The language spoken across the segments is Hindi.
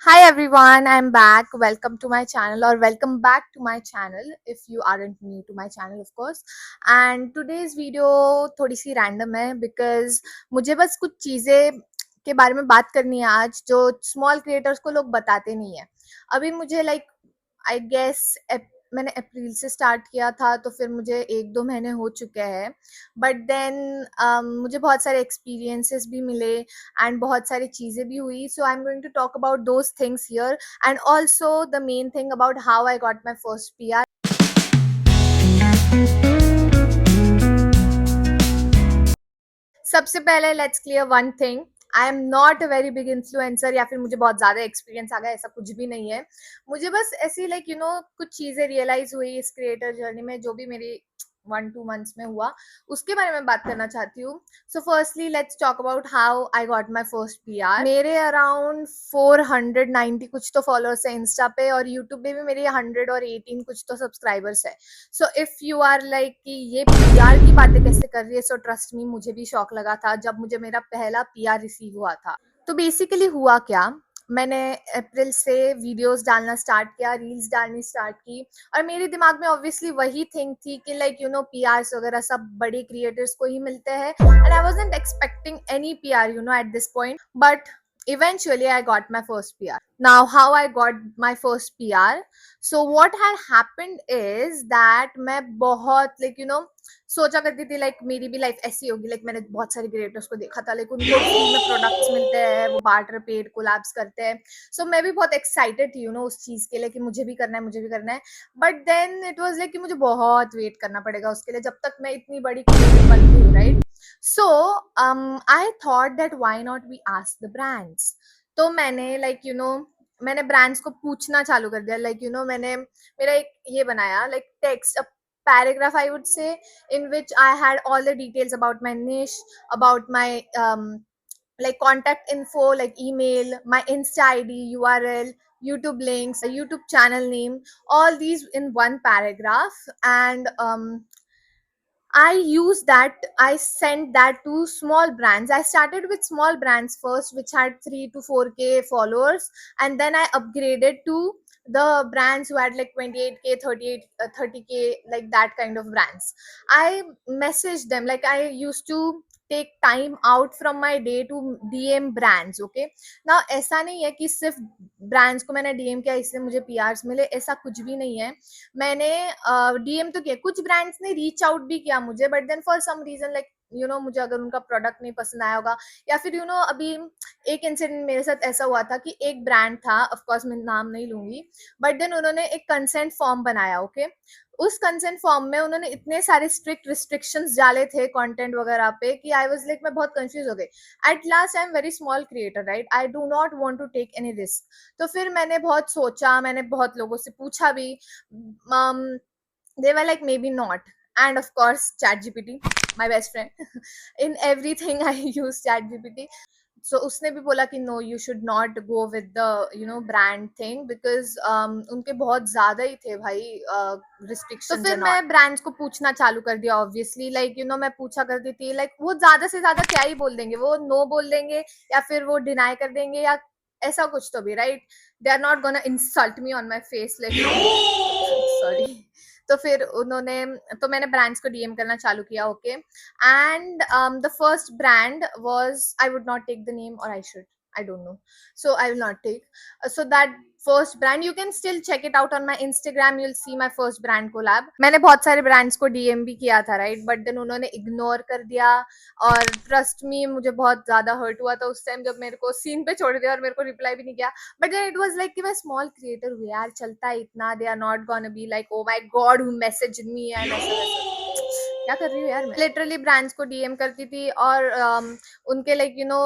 Hi everyone, I'm back. Welcome to my channel, or welcome back to my channel if you aren't new to my channel, of course. And today's video थोड़ी सी random है because मुझे बस कुछ चीज़ें के बारे में बात करनी है आज जो स्मॉल क्रिएटर्स को लोग बताते नहीं है. अभी मुझे आई गेस मैंने अप्रैल से स्टार्ट किया था तो फिर मुझे 1-2 महीने हो चुके हैं. बट देन मुझे बहुत सारे एक्सपीरियंसेस भी मिले एंड बहुत सारी चीज़ें भी हुई. So I am going to talk about those things here and also the main thing about how I got my first PR. सबसे पहले let's clear one thing. I am not a very big influencer या फिर मुझे बहुत ज़्यादा एक्सपीरियंस आ गया, ऐसा कुछ भी नहीं है. मुझे बस ऐसी कुछ चीज़ें रियलाइज हुई इस क्रिएटर जर्नी में, जो भी मेरी 1-2 मंथ्स में हुआ, उसके बारे में बात करना चाहती हूँ. So firstly let's talk about how I got my first PR. मेरे अराउंड 490 कुछ तो फॉलोअर्स है इंस्टा पे, और यूट्यूब पे भी मेरे 118 कुछ तो सब्सक्राइबर्स है. So if you are like कि ये PR की बातें कैसे कर रही है, सो ट्रस्ट मी, मुझे भी शौक लगा था जब मुझे मेरा पहला PR रिसीव हुआ था. तो बेसिकली हुआ क्या, मैंने अप्रैल से वीडियोस डालना स्टार्ट किया, रील्स डालनी स्टार्ट की, और मेरे दिमाग में ऑब्वियसली वही थिंग थी कि PRs वगैरह सब बड़े क्रिएटर्स को ही मिलते हैं, and I wasn't expecting any PR at this point. But eventually I got my first PR. Now how I got my first PR, so what had happened is that मैं बहुत सोचा करती थी मेरी भी लाइफ ऐसी होगी. मैंने बहुत सारे क्रिएटर्स को देखा था, उनको फ्री में प्रोडक्ट्स मिलते हैं, वो बार्टर पेड कोलैब्स करते हैं. सो मैं भी बहुत एक्साइटेड थी उस चीज़ के लिए कि मुझे भी करना है, मुझे भी करना है. बट देन इट वाज कि मुझे बहुत वेट करना पड़ेगा उसके लिए, जब तक मैं इतनी बड़ी क्रिएटर बनती हूँ, right. So I thought that why not we ask the brands. तो मैंने मैंने ब्रांड्स को पूछना चालू कर दिया. मैंने मेरा एक ये बनाया, text paragraph, I would say, in which I had all the details about my niche, about my contact info, like email, my Insta ID, URL, YouTube links, a YouTube channel name, all these in one paragraph. And I use that, I sent that to small brands. I started with small brands first, which had 3 to 4K followers, and then I upgraded to the brands who had 28K, 38, 30K, like that kind of brands. I messaged them, I used to take time out from my day to DM brands. Okay, now ऐसा नहीं है कि सिर्फ ब्रांड्स को मैंने DM किया इसलिए मुझे PRs मिले, ऐसा कुछ भी नहीं है. मैंने DM तो किया, कुछ ब्रांड्स ने रीच आउट भी किया मुझे, but then for some reason मुझे अगर उनका प्रोडक्ट नहीं पसंद आया होगा, या फिर अभी एक इंसिडेंट मेरे साथ ऐसा हुआ था कि एक ब्रांड था, ऑफ कोर्स मैं नाम नहीं लूंगी, बट देन उन्होंने एक कंसेंट फॉर्म बनाया. ओके, उस कंसेंट फॉर्म में उन्होंने इतने सारे स्ट्रिक्ट रिस्ट्रिक्शंस डाले थे कंटेंट वगैरह पे कि आई वाज मैं बहुत कंफ्यूज हो गई. At last I am very small creator, right, I do not want to take any risk. तो फिर मैंने बहुत सोचा, मैंने बहुत लोगों से पूछा भी. They were like maybe not. And of course ChatGPT, my best friend, in everything I use ChatGPT. So उसने भी बोला कि no, you should not go with the brand thing because उनके बहुत ज्यादा ही थे भाई restrictions. तो फिर मैं ब्रांड्स को पूछना चालू कर दिया. ऑब्वियसली मैं पूछा करती थी वो ज्यादा से ज्यादा क्या ही बोल देंगे, वो नो बोल देंगे या फिर वो डिनाई कर देंगे या ऐसा कुछ तो भी, right. They are not gonna insult me on my face, sorry. तो फिर मैंने ब्रांड्स को DM करना चालू किया. Okay, and the first brand was, I would not take the name, और I should, I don't know, so I will not take. So that first brand, you can still check it out on my Instagram, you'll see my first brand collab. मैंने बहुत सारे ब्रांड्स को DM भी किया था, राइट, बट देन उन्होंने इग्नोर कर दिया. और ट्रस्ट मी, मुझे बहुत ज्यादा हर्ट हुआ था उस टाइम जब मेरे को सीन पे छोड़ दिया और मेरे को रिप्लाई भी नहीं किया. बट देन इट वाज कि मैं स्मॉल क्रिएटर हूँ यार, चलता है इतना. They are not gonna be oh my god who message me and ऐसा वैसा. क्या कर रही हूँ यार, मैं लिटरली ब्रांड्स को DM करती थी, और उनके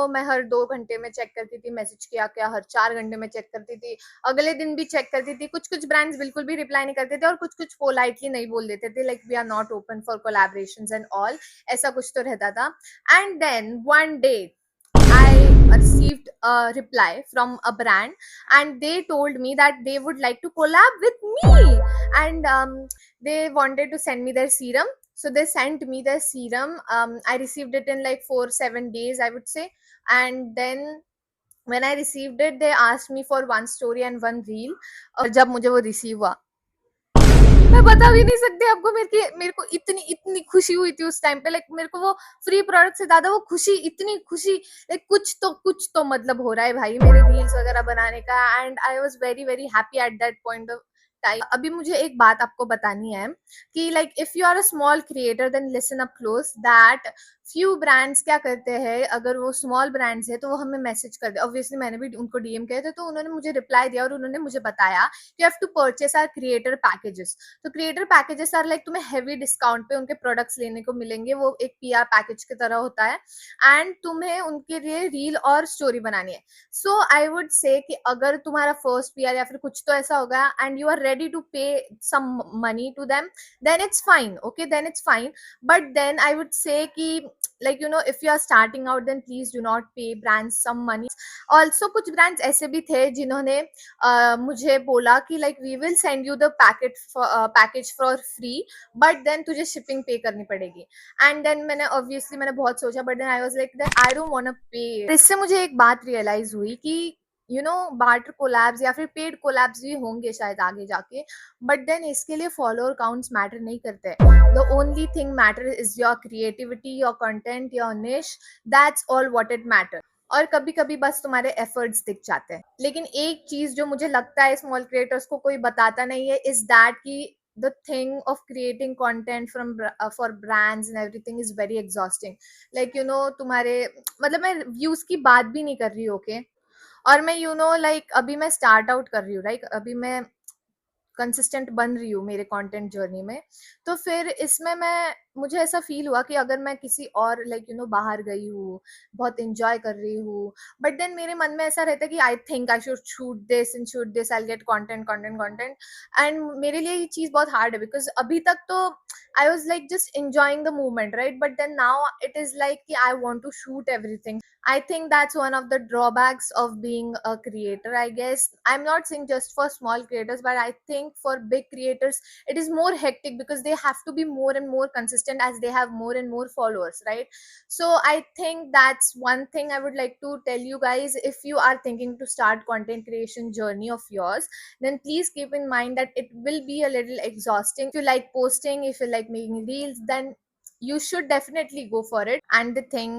मैं हर 2 घंटे में चेक करती थी मैसेज किया क्या, हर 4 घंटे में चेक करती थी, अगले दिन भी चेक करती थी. कुछ कुछ ब्रांड्स बिल्कुल भी रिप्लाई नहीं करते थे, और कुछ कुछ पोलाइटली नहीं बोल देते थे we are not open for collaborations and all, ऐसा कुछ तो रहता था. And then one day I received a reply from a brand, and they told me that they would like to collab with me, and they wanted to send me their serum. So they sent me their serum. I received it in 4-7 days, I would say. And then when I received it they asked me for 1 story and 1 reel. और जब मुझे वो रिसीव हुआ, मैं बता भी नहीं सकती आपको मेरे को इतनी इतनी खुशी हुई थी उस टाइम पे। लाइक मेरे को वो फ्री प्रोडक्ट से ज्यादा वो खुशी, इतनी खुशी, लाइक कुछ तो मतलब हो रहा है भाई मेरे रील्स वगैरह बनाने का। And I was very very happy at that point of time. अभी मुझे एक बात आपको बतानी है कि like if you are a small creator then listen up close that few brands क्या करते हैं, अगर वो स्मॉल ब्रांड्स है तो वो हमें मैसेज कर दे। ऑब्वियसली मैंने भी उनको डीएम किया था, तो उन्होंने मुझे रिप्लाई दिया और उन्होंने मुझे बताया you have to purchase our creator packages. तो क्रिएटर पैकेजेस आर लाइक तुम्हें हेवी डिस्काउंट पे उनके प्रोडक्ट्स लेने को मिलेंगे, वो एक पीआर पैकेज की तरह होता है। एंड तुम्हें उनके लिए रील और स्टोरी बनानी है। सो आई वुड से कि अगर तुम्हारा फर्स्ट पीआर या फिर कुछ तो ऐसा होगा and you are ready to pay some money to them, then it's fine, okay, then it's fine. But then I would say कि like you know if you are starting out then please do not pay brands some money. Also कुछ ब्रांड्स ऐसे भी थे जिन्होंने मुझे बोला कि like we will send you the package for free, but then तुझे शिपिंग पे करनी पड़ेगी। एंड देन मैंने ऑब्वियसली मैंने बहुत सोचा, but then I was like that I don't want to pay. इससे मुझे एक बात रियलाइज हुई कि यू नो बार्टर कोलैब्स या फिर पेड कोलैब्स भी होंगे शायद आगे जाके, बट देन इसके लिए फॉलोअर काउंट्स मैटर नहीं करते। The only thing matter is your creativity, your content, your niche, that's all what it matter. और कभी कभी बस तुम्हारे एफर्ट्स दिख जाते हैं। लेकिन एक चीज जो मुझे लगता है स्मॉल क्रिएटर्स को कोई बताता नहीं है इज दैट कि the thing of creating content from for brands and everything is very exhausting. Like you know तुम्हारे मतलब मैं व्यूज की बात भी नहीं कर रही हूँ, okay? और मैं लाइक अभी मैं स्टार्ट आउट कर रही हूँ, राइट, अभी मैं कंसिस्टेंट बन रही हूँ मेरे कंटेंट जर्नी में। तो फिर इसमें मैं मुझे ऐसा फील हुआ कि अगर मैं किसी और लाइक बाहर गई हूँ, बहुत एंजॉय कर रही हूँ, बट देन मेरे मन में ऐसा रहता है कि I think I should shoot this, I get content content content. And मेरे लिए ये चीज बहुत हार्ड है बिकॉज अभी तक तो I was like just enjoying the movement, right, but then now it is like कि I want to shoot everything. I think that's one of the drawbacks of being a creator, I guess. I'm not saying just for small creators, but I think for big creators, it is more hectic because they have to be more and more consistent as they have more and more followers, right? So I think that's one thing I would like to tell you guys. If you are thinking to start content creation journey of yours, then please keep in mind that it will be a little exhausting. If you like posting, if you like making reels, then you should definitely go for it. And the thing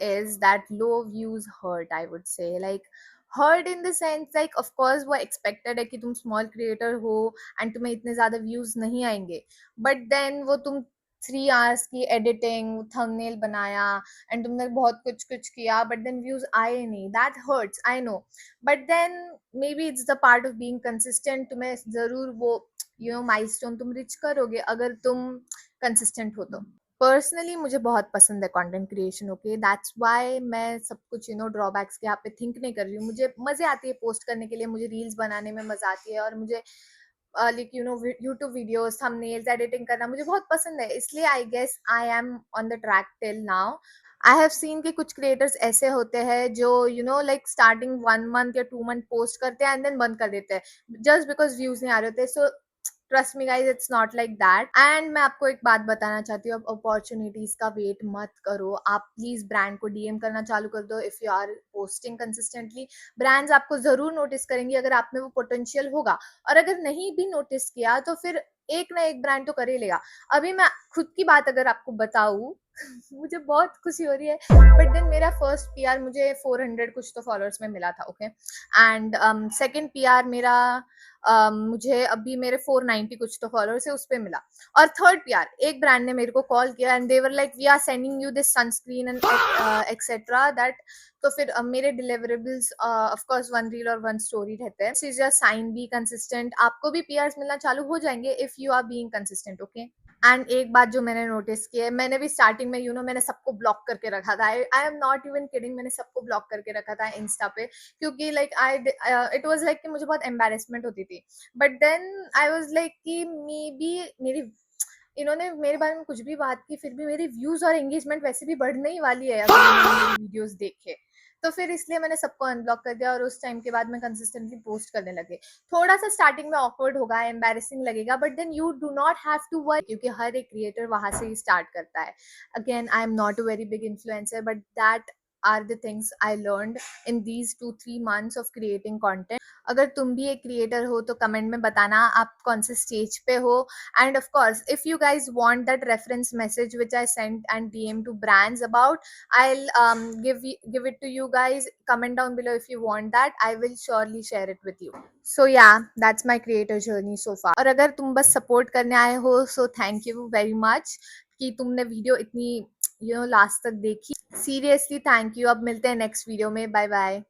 is that low views hurt, I would say. Like hurt in the sense like of course वो expected है कि तुम small creator हो and तुम्हें इतने ज़्यादा views नहीं आएंगे, but then वो तुम 3 hours की editing, thumbnail बनाया and तुमने बहुत कुछ कुछ किया, but then views आए नहीं, that hurts, I know. But then maybe it's the part of being consistent. तुम्हें ज़रूर वो milestone तुम reach करोगे अगर तुम consistent हो तो। पर्सनली मुझे बहुत पसंद है content creation, okay, that's why मैं सब कुछ ड्रॉबैक्स के यहाँ पे थिंक नहीं कर रही हूँ। मुझे मजे आती है पोस्ट करने के लिए, मुझे रील्स बनाने में मजा आती है और मुझे like YouTube videos, thumbnails, editing करना मुझे बहुत पसंद है। इसलिए I guess I am on the track till now. I have seen कि कुछ क्रिएटर्स ऐसे होते हैं जो लाइक स्टार्टिंग 1 मंथ या 2 मंथ पोस्ट करते हैं एंड देन बंद कर देते हैं जस्ट बिकॉज व्यूज नहीं आ रहे होते। So trust me guys, it's not like that. And मैं आपको एक बात बताना चाहती हूँ, अपॉर्चुनिटीज का वेट मत करो। आप प्लीज ब्रांड को डीएम करना चालू कर दो if you are posting consistently. Brands आपको जरूर नोटिस करेंगी अगर आप में वो पोटेंशियल होगा, और अगर नहीं भी नोटिस किया तो फिर एक ना एक ब्रांड तो कर ही लेगा। अभी मैं खुद की बात अगर आपको बताऊं मुझे बहुत खुशी हो रही है, बट देन मेरा फर्स्ट पीआर मुझे 400 कुछ तो फॉलोअर्स में मिला था, ओके, एंड सेकंड पीआर मेरा मुझे अभी मेरे 490 कुछ तो फॉलोअर्स है उस पे मिला। और थर्ड पीआर एक ब्रांड ने मेरे को कॉल किया and they were like we are sending you this sunscreen and etcetera that. तो फिर मेरे डिलीवरेबल्स ऑफ कोर्स 1 रील और 1 स्टोरी रहते हैं। This is your sign, be consistent. आपको भी पीआरस मिलना चालू हो जाएंगे if you are being consistent, okay. And एक बात जो मैंने नोटिस की है, मैंने भी स्टार्टिंग में मैंने सबको ब्लॉक करके रखा था। आई एम नॉट इवन किडिंग, मैंने सबको ब्लॉक करके रखा था इंस्टा पे, क्योंकि लाइक इट वाज लाइक कि मुझे बहुत एम्बेरसमेंट होती थी। But then I was like कि मे बी मेरी इन्होंने मेरे बारे में कुछ भी बात की, फिर भी मेरी व्यूज और एंगेजमेंट वैसे भी बढ़ने ही वाली है अगर इन्होंने मेरी वीडियोस देखे। तो फिर इसलिए मैंने सबको अनब्लॉक कर दिया और उस टाइम के बाद मैं कंसिस्टेंटली पोस्ट करने लगे। थोड़ा सा स्टार्टिंग में ऑकवर्ड होगा, एम्बैरेसिंग लगेगा, but then you do not have to worry, क्योंकि हर एक क्रिएटर वहां से ही स्टार्ट करता है। Again I am not a very big influencer, but that are the things I learned in these 2-3 months of creating content. अगर तुम भी एक क्रिएटर हो तो कमेंट में बताना आप कौन से स्टेज पे हो। End of course if you guys want that reference message which I sent and DM to brands about, I'll give it to you guys. Comment down below if you want that. I will surely share it with you. So yeah, that's my creator journey so far. और अगर तुम बस सपोर्ट करने आए हो so thank you very much कि तुमने वीडियो इतनी लास्ट तक देखी। Seriously thank you. अब मिलते हैं नेक्स्ट वीडियो में। Bye bye.